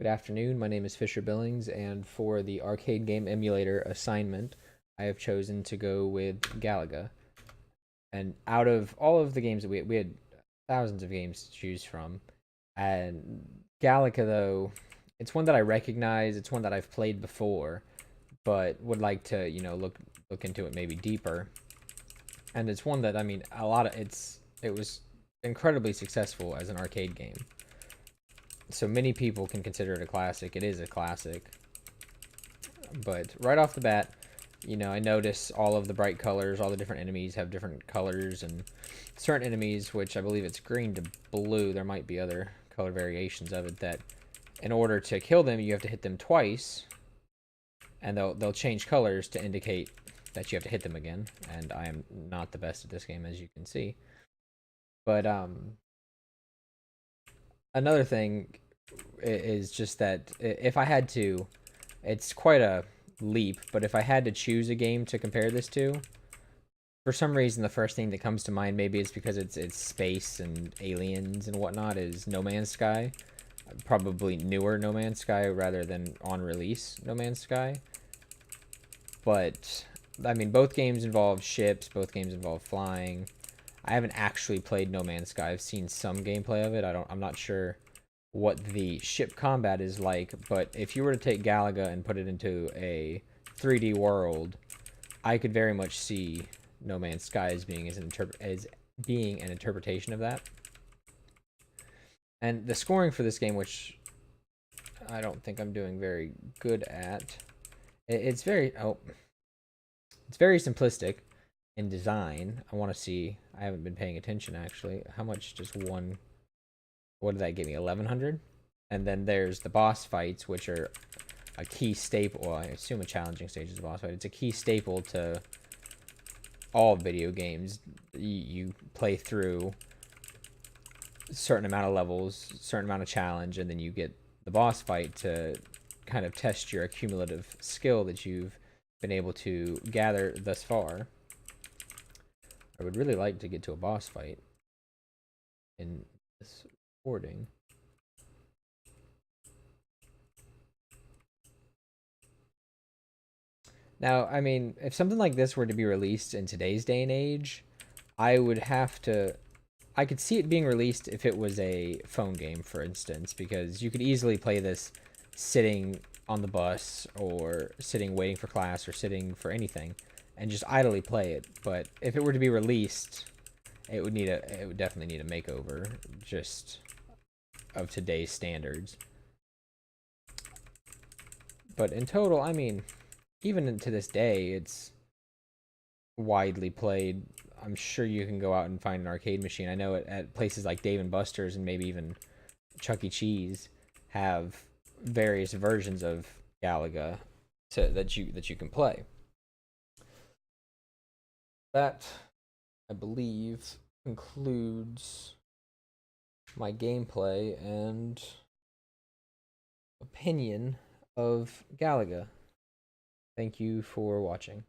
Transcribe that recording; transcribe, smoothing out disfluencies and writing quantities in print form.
Good afternoon. My name is Fisher Billings, and for the arcade game emulator assignment, I have chosen to go with Galaga. And out of all of the games that we had thousands of games to choose from, and Galaga though, it's one that I recognize. It's one that I've played before, but would like to look into it maybe deeper. And it's one that it was incredibly successful as an arcade game. So many people can consider it a classic. It is a classic. But right off the bat, I notice all of the bright colors, all the different enemies have different colors, and certain enemies, which I believe it's green to blue, there might be other color variations of it, that in order to kill them, you have to hit them twice, and they'll change colors to indicate that you have to hit them again, and I am not the best at this game, as you can see. But another thing is just that if I had to, it's quite a leap, but if I had to choose a game to compare this to, for some reason the first thing that comes to mind, maybe it's because it's space and aliens and whatnot, is No Man's Sky. Probably newer No Man's Sky rather than on release No Man's Sky. But I mean, both games involve ships, both games involve flying. I haven't actually played No Man's Sky. I've seen some gameplay of it. I'm not sure what the ship combat is like, but if you were to take Galaga and put it into a 3D world, I could very much see No Man's Sky as being an interpretation of that. And the scoring for this game, which I don't think I'm doing very good at, it's very simplistic in design. I want to see. I haven't been paying attention actually. How much just one? What did that give me? 1100. And then there's the boss fights, which are a key staple. Well, I assume a challenging stage is a boss fight. It's a key staple to all video games. You play through a certain amount of levels, certain amount of challenge, and then you get the boss fight to kind of test your accumulative skill that you've been able to gather thus far. I would really like to get to a boss fight in this recording. Now, I mean, if something like this were to be released in today's day and age, I would have to. I could see it being released if it was a phone game, for instance, because you could easily play this sitting on the bus or sitting waiting for class or sitting for anything and just idly play it. But if it were to be released, it would definitely need a makeover just of today's standards. But in total, I mean, even to this day, it's widely played. I'm sure you can go out and find an arcade machine. I know at places like Dave and Buster's and maybe even Chuck E. Cheese have various versions of Galaga that you can play. That, I believe, concludes my gameplay and opinion of Galaga. Thank you for watching.